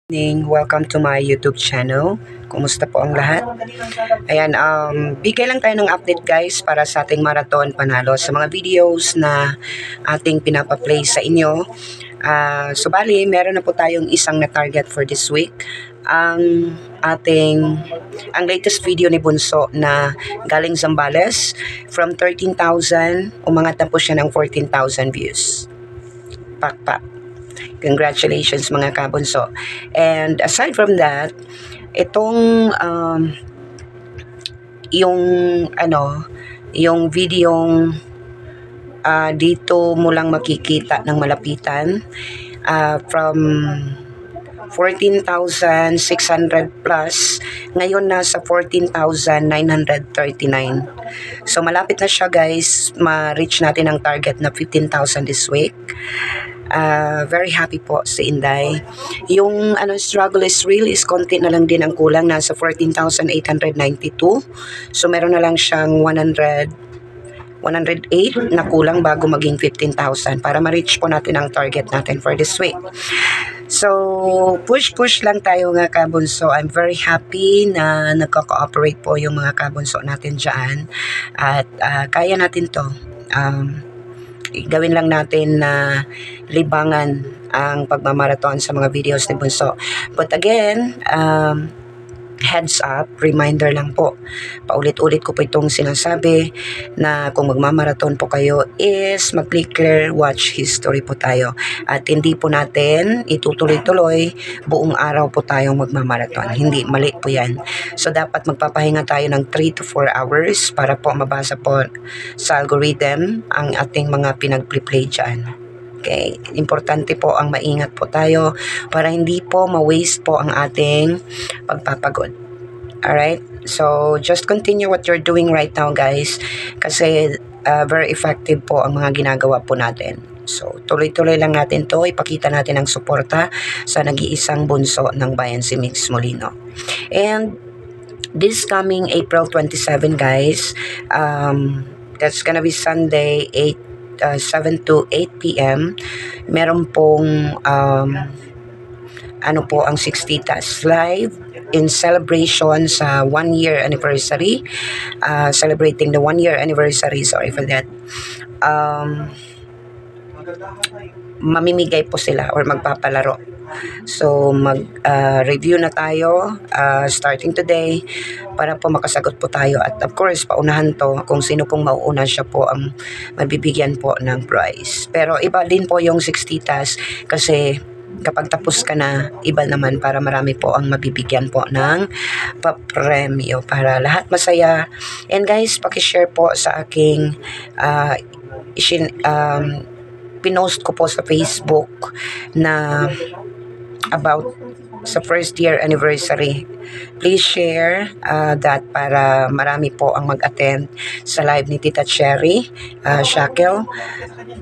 Welcome to my YouTube channel. Kumusta po ang lahat? Ayan, bigay lang tayo ng update guys para sa ating marathon panalo sa mga videos na ating pinapaplay sa inyo. So bali, meron na po tayong isang na target for this week. Ang latest video ni Bunso na galing Zambales, from 13,000, umangat na po siya ng 14,000 views. Pakpak. Congratulations mga kabunso. And aside from that, itong yung videong dito mo lang makikita ng malapitan, from 14,600 plus, ngayon nasa 14,939. So malapit na siya guys, ma-reach natin ang target na 15,000 this week. Very happy po si Inday. Yung struggle is real, is konti na lang din ang kulang, nasa 14,892. So meron na lang siyang 108 na kulang bago maging 15,000 para ma-reach po natin ang target natin for this week. So push lang tayo nga kabunso. I'm very happy na nagko-cooperate po yung mga kabunso natin dyan, at kaya natin to. Gawin lang natin na libangan ang pagmamarathon sa mga videos ni Bunso. But again, heads up, reminder lang po. Paulit-ulit ko po itong sinasabi na kung magmamarathon po kayo is mag-click clear watch history po tayo. At hindi po natin itutuloy-tuloy buong araw po tayong magmamarathon. Hindi, mali po yan. So dapat magpapahinga tayo ng 3 to 4 hours para po mabasa po sa algorithm ang ating mga pinag-play dyan. Okay, importante po ang maingat po tayo para hindi po ma-waste po ang ating pagpapagod. Alright, so just continue what you're doing right now guys, kasi very effective po ang mga ginagawa po natin. So tuloy-tuloy lang natin to, ipakita natin ang suporta sa nag-iisang bunso ng bayan, si Mix Molino. And this coming April 27 guys, that's gonna be Sunday 7 to 8 p.m. meron pong ang 60 Tasks Live in celebration sa 1 year anniversary, celebrating the 1 year anniversary, sorry for that. Mamimigay po sila or magpapalaro. So mag-review na tayo starting today para po makasagot po tayo, at of course paunahan to, kung sino pong mauuna siya po ang mabibigyan po ng prize. Pero iba din po yung 60 tasks kasi kapag tapos ka na, iba naman, para marami po ang mabibigyan po ng papremyo para lahat masaya. And guys, paki-share po sa aking pinost ko po sa Facebook na about sa first year anniversary. Please share that para marami po ang mag-attend sa live ni Tita Cherry Shackle,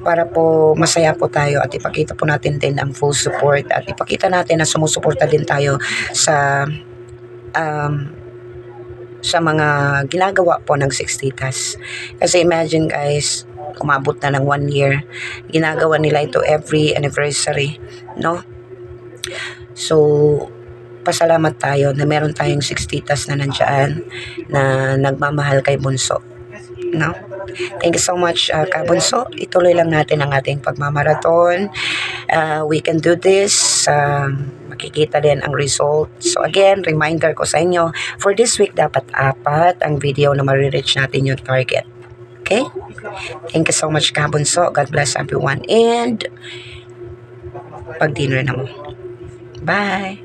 para po masaya po tayo at ipakita po natin din ang full support, at ipakita natin na sumusuporta din tayo sa mga ginagawa po ng 60 tasks. Kasi imagine guys, umabot na ng 1 year, ginagawa nila ito every anniversary, no? So pasalamat tayo na meron tayong 60 tasks na nandyan na nagmamahal kay Bunso, no? Thank you so much Kabunso. Ituloy lang natin ang ating pagmamarathon. We can do this. Makikita din ang result. So again, reminder ko sa inyo, for this week dapat 4 ang video na ma-reach natin yung target. Okay? Thank you so much Kabunso. God bless everyone, and pag-dinner na mo. Bye!